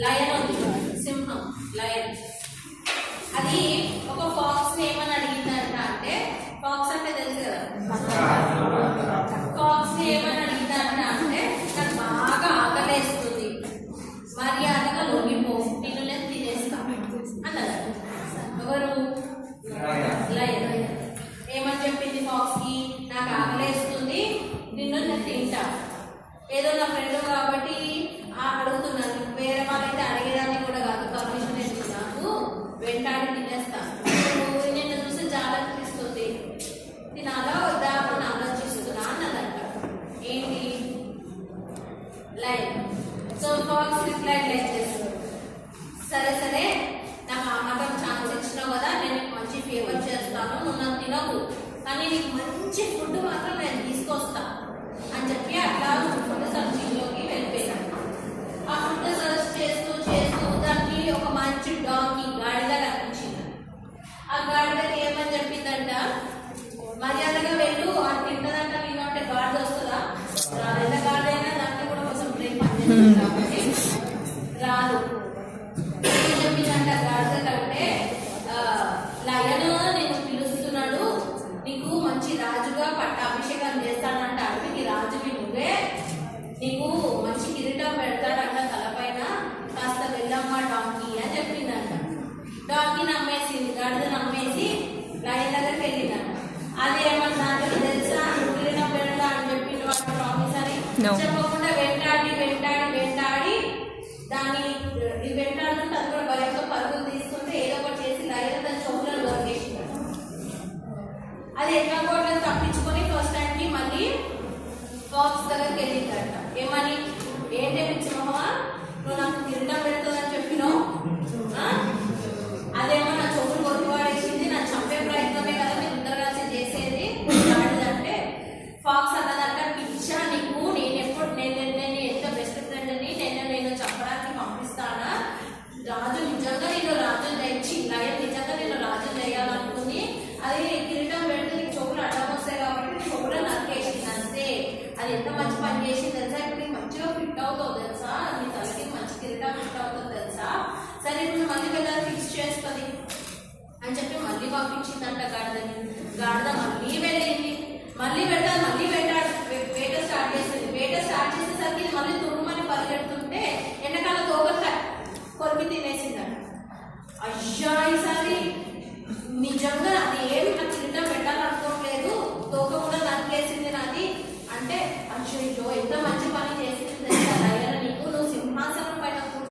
Lion ఉంది, సింహం, lion. అది ఒక ఫాక్స్ ఏమని అడిగిందంట అంటే, ఫాక్స్ అంటే తెలుసు కదా, ఫాక్స్ ఏమని అడిగిందంట అంటే నాకు బాగా ఆకలేస్తుంది, మర్యాదగా లొంగిపో, నిన్ను నేను తినేస్తా అన్నది. ఎవరు? లయన్. ఏమని చెప్పింది ఫాక్స్ కి? నాకు ఆకలేస్తుంది, నిన్ను నేను తింటా. ఏదో నా ఫ్రెండ్ కాబట్టి అడుగుతున్నాను, వేరే వాళ్ళైతే అడిగేదాన్ని కూడా కాదు, పర్మిషన్ ఇచ్చి నాకు వెంటాడి తినేస్తాను. నిన్ను చూసి చాలా అనిపిస్తుంది, తినాలా వద్దా అని ఆలోచిస్తున్నా అన్నదంట. ఏంటి? Line. So fox reply like చేస్తుంది, సరే సరే నాకు ఆ మాత్రం ఛాన్స్ ఇచ్చినావు కదా, నేను నీకు మంచి ఫేవర్ చేస్తాను, నువ్వు నన్ను తినకు, కానీ నీకు మంచి ఫుడ్ మాత్రం నేను తీసుకొస్తా అని చెప్పి అట్లా ఫుడ్ సర్చింగ్లోకి వెళ్ళిపోయాను. ఆ ఫుడ్ సర్చ్ చేస్తూ చేస్తూ దానికి ఒక మంచి డాంకీ, గాడిద కనిపించింది. ఆ గాడిదకి ఏమని చెప్పిందంట, మర్యాదగా వెళ్ళు,